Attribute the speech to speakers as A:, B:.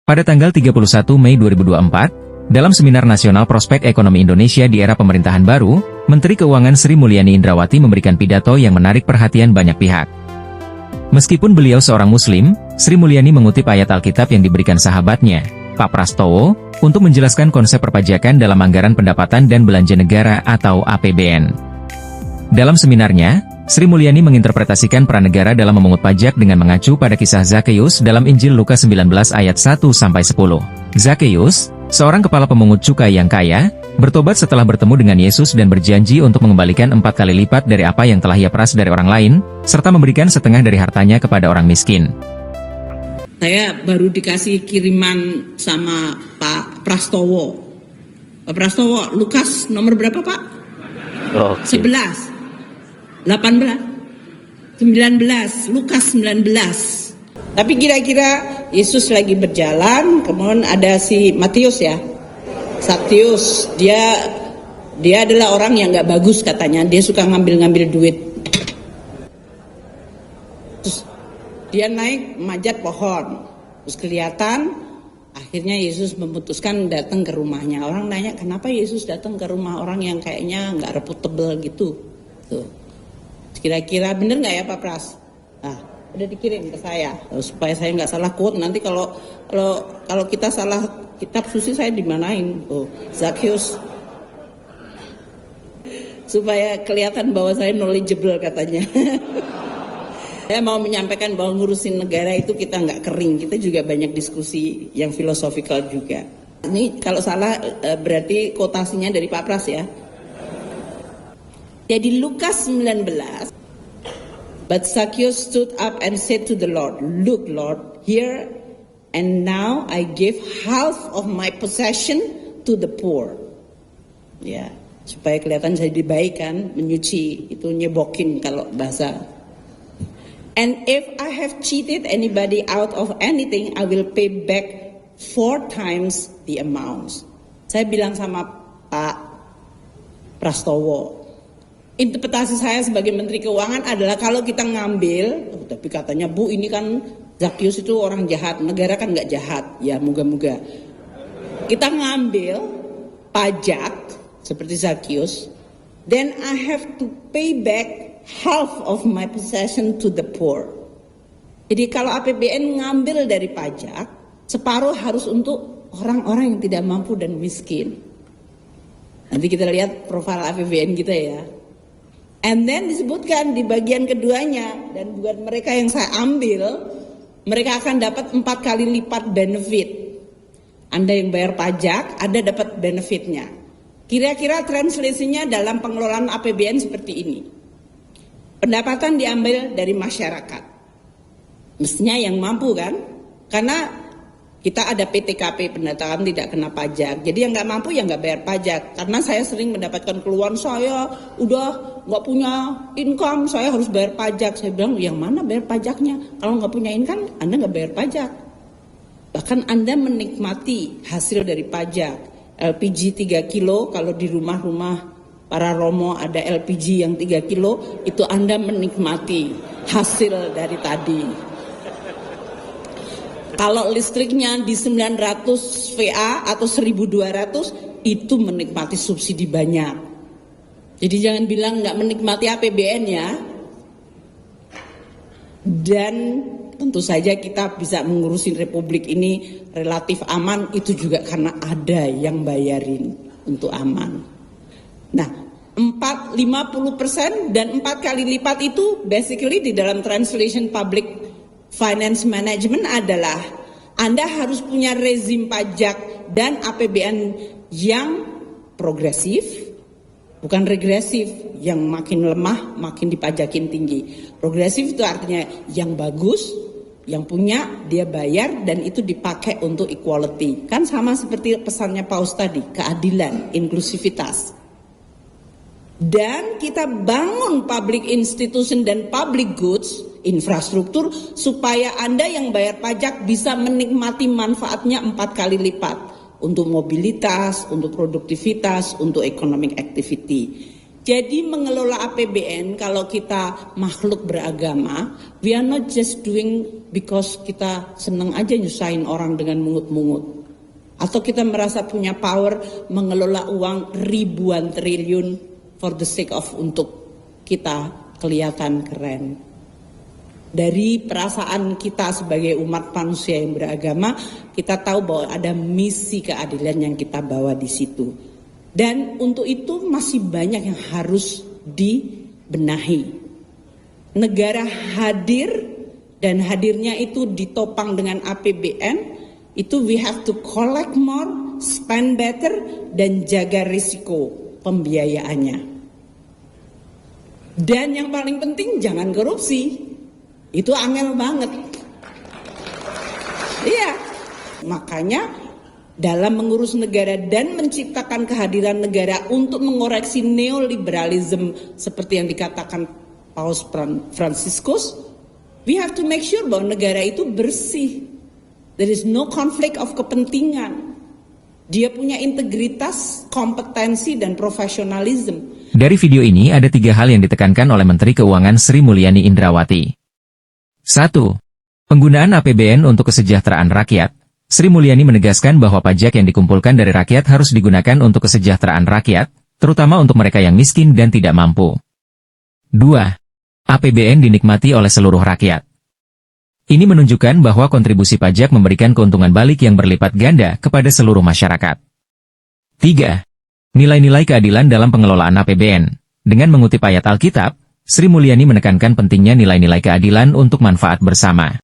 A: Pada tanggal 31 Mei 2024, dalam Seminar Nasional Prospek Ekonomi Indonesia di Era Pemerintahan Baru, Menteri Keuangan Sri Mulyani Indrawati memberikan pidato yang menarik perhatian banyak pihak. Meskipun beliau seorang Muslim, Sri Mulyani mengutip ayat Alkitab yang diberikan sahabatnya, Pak Prastowo, untuk menjelaskan konsep perpajakan dalam anggaran pendapatan dan belanja negara atau APBN. Dalam seminarnya, Sri Mulyani menginterpretasikan peran negara dalam memungut pajak dengan mengacu pada kisah Zakeus dalam Injil Lukas 19 ayat 1-10. Zakeus, seorang kepala pemungut cukai yang kaya, bertobat setelah bertemu dengan Yesus dan berjanji untuk mengembalikan 4 kali lipat dari apa yang telah ia peras dari orang lain, serta memberikan setengah dari hartanya kepada orang miskin.
B: Saya baru dikasih kiriman sama Pak Prastowo. Pak Prastowo, Lukas nomor berapa Pak? 11. 18, 19, Lukas 19. Tapi kira-kira Yesus lagi berjalan, kemudian ada si Matius ya, Sakeus, dia adalah orang yang nggak bagus katanya, dia suka ngambil-ngambil duit. Terus dia naik manjat pohon, terus kelihatan, akhirnya Yesus memutuskan datang ke rumahnya. Orang nanya kenapa Yesus datang ke rumah orang yang kayaknya nggak reputable gitu, tuh. Kira-kira bener nggak ya Pak Pras? Nah, udah dikirim ke saya supaya saya nggak salah quote. Nanti kalau kita salah kitab suci saya dimanain? Oh, Zakeus. Supaya kelihatan bahwa saya knowledgeable katanya. Saya mau menyampaikan bahwa ngurusin negara itu kita nggak kering. Kita juga banyak diskusi yang filosofikal juga. Ini kalau salah berarti kotasinya dari Pak Pras ya. Jadi Lukas 19, but Zacchaeus stood up and said to the Lord, "Look, Lord, here and now I give half of my possession to the poor." Ya, supaya kelihatan saya baik kan, menyuci, itu nyebokin kalau bahasa. "And if I have cheated anybody out of anything, I will pay back 4 times the amount." Saya bilang sama Pak Prastowo, interpretasi saya sebagai Menteri Keuangan adalah kalau kita ngambil, tapi katanya Bu ini kan Zakeus itu orang jahat, negara kan nggak jahat, ya moga-moga. Kita ngambil pajak seperti Zakeus, then I have to pay back half of my possession to the poor. Jadi kalau APBN ngambil dari pajak, separuh harus untuk orang-orang yang tidak mampu dan miskin. Nanti kita lihat profil APBN kita ya. And then disebutkan di bagian keduanya, dan buat mereka yang saya ambil, mereka akan dapat 4 kali lipat benefit. Anda yang bayar pajak, Anda dapat benefitnya. Kira-kira translasinya dalam pengelolaan APBN seperti ini. Pendapatan diambil dari masyarakat. Mestinya yang mampu kan? Karena kita ada PTKP, pendapatan tidak kena pajak. Jadi yang nggak mampu ya nggak bayar pajak. Karena saya sering mendapatkan keluhan, saya udah nggak punya income, saya harus bayar pajak. Saya bilang, yang mana bayar pajaknya? Kalau nggak punya income, Anda nggak bayar pajak. Bahkan Anda menikmati hasil dari pajak. LPG 3 kilo, kalau di rumah-rumah para romo ada LPG yang 3 kilo, itu Anda menikmati hasil dari tadi. Kalau listriknya di 900 VA atau 1200, itu menikmati subsidi banyak. Jadi jangan bilang nggak menikmati APBN ya. Dan tentu saja kita bisa mengurusin republik ini relatif aman, itu juga karena ada yang bayarin untuk aman. Nah, 50% dan 4 kali lipat itu basically di dalam translation public finance management adalah Anda harus punya rezim pajak dan APBN yang progresif, bukan regresif, yang makin lemah makin dipajakin tinggi. Progresif itu artinya yang bagus, yang punya dia bayar dan itu dipakai untuk equality. Kan sama seperti pesannya Paus tadi, keadilan, inklusivitas. Dan kita bangun public institution dan public goods, infrastruktur, supaya Anda yang bayar pajak bisa menikmati manfaatnya 4 kali lipat. Untuk mobilitas, untuk produktivitas, untuk economic activity. Jadi mengelola APBN kalau kita makhluk beragama, we are not just doing because kita senang aja nyusahin orang dengan mungut-mungut. Atau kita merasa punya power mengelola uang ribuan triliun for the sake of untuk kita kelihatan keren. Dari perasaan kita sebagai umat manusia yang beragama, kita tahu bahwa ada misi keadilan yang kita bawa di situ. Dan untuk itu masih banyak yang harus dibenahi. Negara hadir dan hadirnya itu ditopang dengan APBN, itu we have to collect more, spend better, dan jaga risiko pembiayaannya. Dan yang paling penting jangan korupsi. Itu angel banget. Iya, makanya dalam mengurus negara dan menciptakan kehadiran negara untuk mengoreksi neoliberalisme seperti yang dikatakan Paus Franciscus, we have to make sure bahwa negara itu bersih. There is no conflict of kepentingan. Dia punya integritas, kompetensi, dan profesionalisme.
A: Dari video ini ada 3 hal yang ditekankan oleh Menteri Keuangan Sri Mulyani Indrawati. 1. Penggunaan APBN untuk kesejahteraan rakyat. Sri Mulyani menegaskan bahwa pajak yang dikumpulkan dari rakyat harus digunakan untuk kesejahteraan rakyat, terutama untuk mereka yang miskin dan tidak mampu. 2. APBN dinikmati oleh seluruh rakyat. Ini menunjukkan bahwa kontribusi pajak memberikan keuntungan balik yang berlipat ganda kepada seluruh masyarakat. 3. Nilai-nilai keadilan dalam pengelolaan APBN. Dengan mengutip ayat Alkitab, Sri Mulyani menekankan pentingnya nilai-nilai keadilan untuk manfaat bersama.